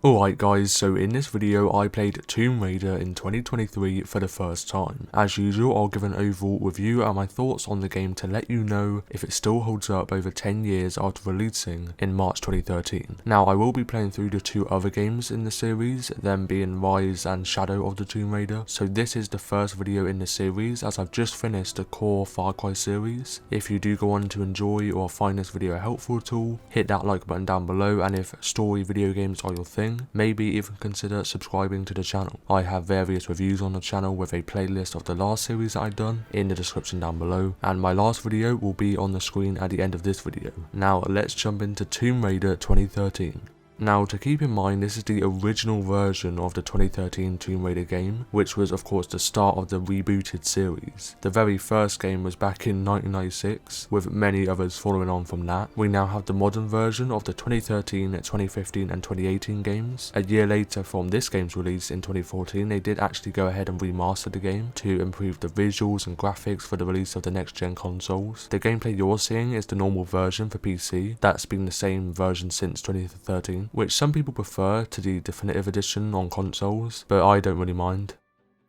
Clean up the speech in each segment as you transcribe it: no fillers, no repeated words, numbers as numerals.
Alright guys, so in this video I played Tomb Raider in 2023 for the first time. As usual, I'll give an overall review and my thoughts on the game to let you know if it still holds up over 10 years after releasing in March 2013. Now I will be playing through the two other games in the series, them being Rise and Shadow of the Tomb Raider, so this is the first video in the series as I've just finished the core Far Cry series. If you do go on to enjoy or find this video helpful at all, hit that like button down below, and if story video games are your thing, maybe even consider subscribing to the channel. I have various reviews on the channel with a playlist of the last series that I've done in the description down below, and my last video will be on the screen at the end of this video. Now let's jump into Tomb Raider 2013. Now to keep in mind, this is the original version of the 2013 Tomb Raider game, which was of course the start of the rebooted series. The very first game was back in 1996, with many others following on from that. We now have the modern version of the 2013, 2015 and 2018 games. A year later from this game's release in 2014, they did actually go ahead and remaster the game to improve the visuals and graphics for the release of the next gen consoles. The gameplay you're seeing is the normal version for PC, that's been the same version since 2013. Which some people prefer to the definitive edition on consoles, but I don't really mind.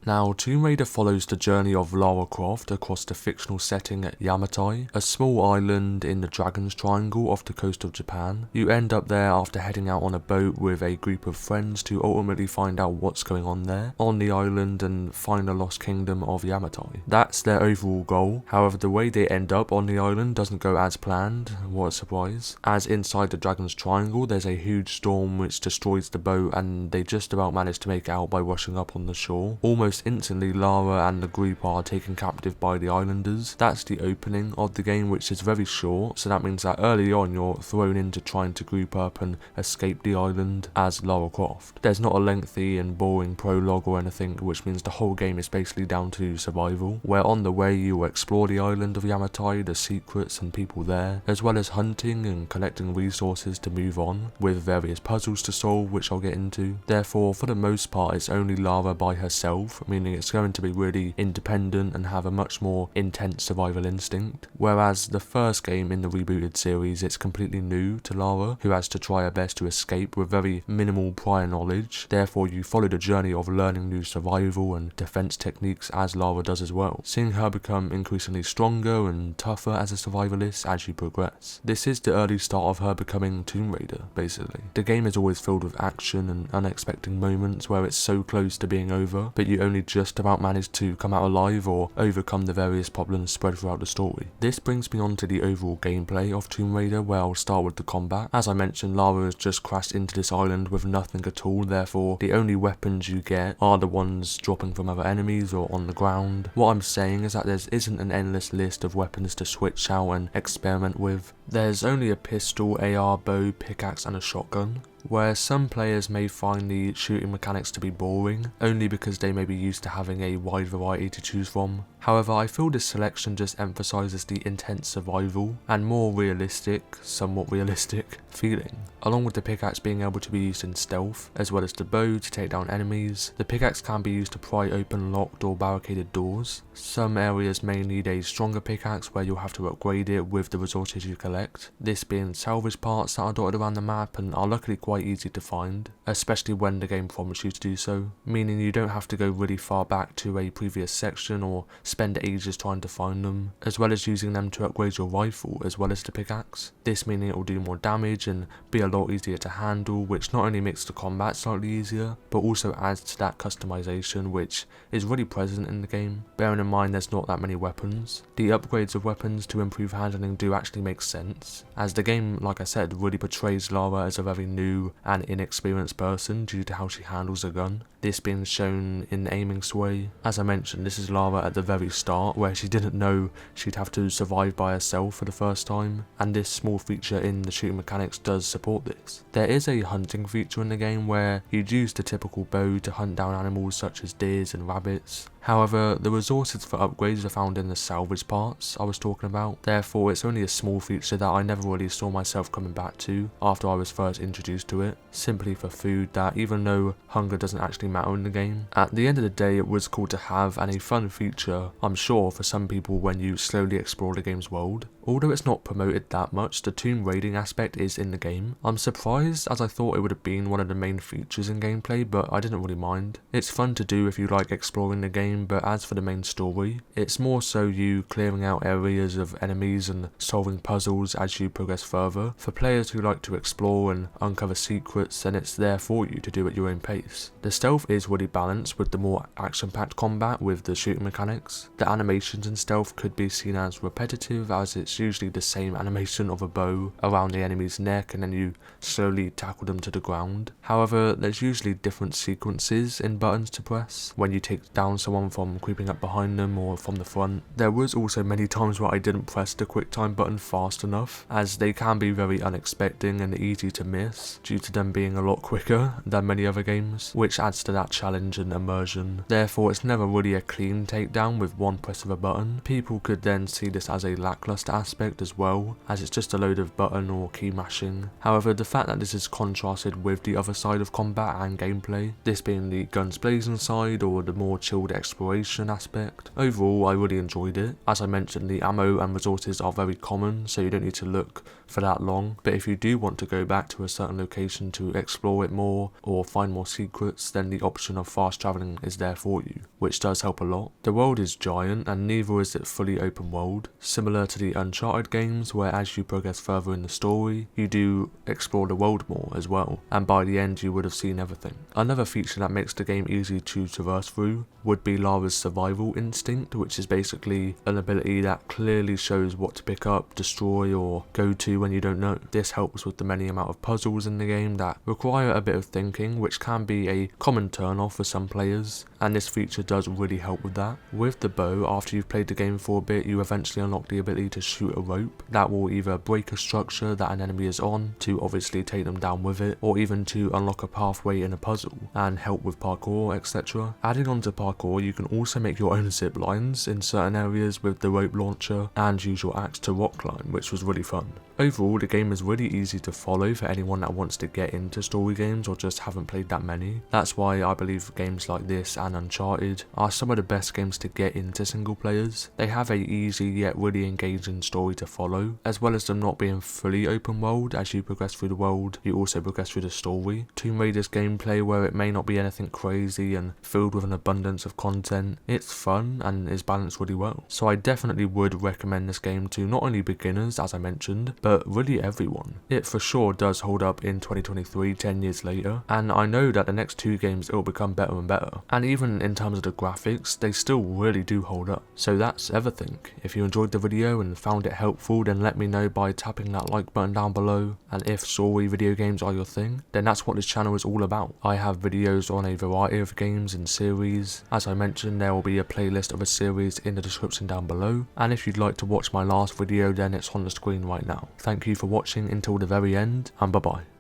Now, Tomb Raider follows the journey of Lara Croft across the fictional setting at Yamatai, a small island in the Dragon's Triangle off the coast of Japan. You end up there after heading out on a boat with a group of friends to ultimately find out what's going on there on the island and find the lost kingdom of Yamatai. That's their overall goal. However, the way they end up on the island doesn't go as planned. What a surprise. As inside the Dragon's Triangle, there's a huge storm which destroys the boat and they just about manage to make it out by rushing up on the shore. Almost instantly, Lara and the group are taken captive by the islanders. That's the opening of the game, which is very short, so that means that early on you're thrown into trying to group up and escape the island as Lara Croft. There's not a lengthy and boring prologue or anything, which means the whole game is basically down to survival, where on the way you will explore the island of Yamatai, the secrets and people there, as well as hunting and collecting resources to move on, with various puzzles to solve which I'll get into. Therefore, for the most part, it's only Lara by herself, meaning it's going to be really independent and have a much more intense survival instinct. Whereas the first game in the rebooted series, it's completely new to Lara, who has to try her best to escape with very minimal prior knowledge. Therefore, you follow the journey of learning new survival and defense techniques as Lara does as well, seeing her become increasingly stronger and tougher as a survivalist as you progress. This is the early start of her becoming Tomb Raider, basically. The game is always filled with action and unexpected moments where it's so close to being over, but you only just about managed to come out alive or overcome the various problems spread throughout the story. This brings me on to the overall gameplay of Tomb Raider, where I'll start with the combat. As I mentioned, Lara has just crashed into this island with nothing at all, therefore the only weapons you get are the ones dropping from other enemies or on the ground. What I'm saying is that there isn't an endless list of weapons to switch out and experiment with. There's only a pistol, AR, bow, pickaxe and a shotgun. Where some players may find the shooting mechanics to be boring, only because they may be used to having a wide variety to choose from. However, I feel this selection just emphasises the intense survival and more realistic, somewhat realistic, feeling. Along with the pickaxe being able to be used in stealth, as well as the bow to take down enemies, the pickaxe can be used to pry open locked or barricaded doors. Some areas may need a stronger pickaxe where you'll have to upgrade it with the resources you collect, this being salvage parts that are dotted around the map and are luckily quite easy to find, especially when the game prompts you to do so, meaning you don't have to go really far back to a previous section or spend ages trying to find them, as well as using them to upgrade your rifle as well as the pickaxe. This meaning it will do more damage and be a lot easier to handle, which not only makes the combat slightly easier, but also adds to that customization which is really present in the game. Bearing in mind there's not that many weapons, the upgrades of weapons to improve handling do actually make sense, as the game, like I said, really portrays Lara as a very new and inexperienced person due to how she handles a gun, this being shown in the aiming sway. As I mentioned, this is Lara at the very start, where she didn't know she'd have to survive by herself for the first time, and this small feature in the shooting mechanics does support this. There is a hunting feature in the game where you'd use the typical bow to hunt down animals such as deers and rabbits, However, the resources for upgrades are found in the salvage parts I was talking about, therefore it's only a small feature that I never really saw myself coming back to after I was first introduced to it, simply for food that, even though hunger doesn't actually matter in the game, at the end of the day it was cool to have and a fun feature, I'm sure, for some people when you slowly explore the game's world. Although it's not promoted that much, the tomb raiding aspect is in the game. I'm surprised, as I thought it would have been one of the main features in gameplay, but I didn't really mind. It's fun to do if you like exploring the game, but as for the main story, it's more so you clearing out areas of enemies and solving puzzles as you progress further. For players who like to explore and uncover secrets, then it's there for you to do at your own pace. The stealth is really balanced with the more action-packed combat with the shooting mechanics. The animations in stealth could be seen as repetitive, as it's usually the same animation of a bow around the enemy's neck and then you slowly tackle them to the ground. However, there's usually different sequences in buttons to press when you take down someone from creeping up behind them or from the front. There was also many times where I didn't press the quick time button fast enough, as they can be very unexpected and easy to miss due to them being a lot quicker than many other games, which adds to that challenge and immersion. Therefore, it's never really a clean takedown with one press of a button. People could then see this as a lackluster aspect as well, as it's just a load of button or key mashing. However, the fact that this is contrasted with the other side of combat and gameplay, this being the guns blazing side or the more chilled exploration aspect, overall I really enjoyed it. As I mentioned, the ammo and resources are very common, so you don't need to look for that long, but if you do want to go back to a certain location to explore it more or find more secrets, then the option of fast travelling is there for you, which does help a lot. The world is giant and neither is it fully open world, similar to the Uncharted games where as you progress further in the story, you do explore the world more as well, and by the end you would have seen everything. Another feature that makes the game easy to traverse through would be Lara's survival instinct, which is basically an ability that clearly shows what to pick up, destroy or go to when you don't know. This helps with the many amount of puzzles in the game that require a bit of thinking, which can be a common turn off for some players, and this feature does really help with that. With the bow, after you've played the game for a bit, you eventually unlock the ability to shoot a rope that will either break a structure that an enemy is on to obviously take them down with it, or even to unlock a pathway in a puzzle and help with parkour, etc. Adding on to parkour, you can also make your own zip lines in certain areas with the rope launcher and use your axe to rock climb, which was really fun. Overall, the game is really easy to follow for anyone that wants to get into story games or just haven't played that many. That's why I believe games like this and Uncharted are some of the best games to get into single players. They have a easy yet really engaging story to follow, as well as them not being fully open world. As you progress through the world, you also progress through the story. Tomb Raider's gameplay, where it may not be anything crazy and filled with an abundance of content, it's fun and is balanced really well. So I definitely would recommend this game to not only beginners, as I mentioned, but really everyone. It for sure does hold up in 2023, 10 years later, and I know that the next two games it will become better and better, and even in terms of the graphics, they still really do hold up. So that's everything. If you enjoyed the video and found it helpful, then let me know by tapping that like button down below, and if story video games are your thing, then that's what this channel is all about. I have videos on a variety of games and series. As I mentioned, there will be a playlist of a series in the description down below, and if you'd like to watch my last video, then it's on the screen right now. Thank you for watching until the very end, and bye bye.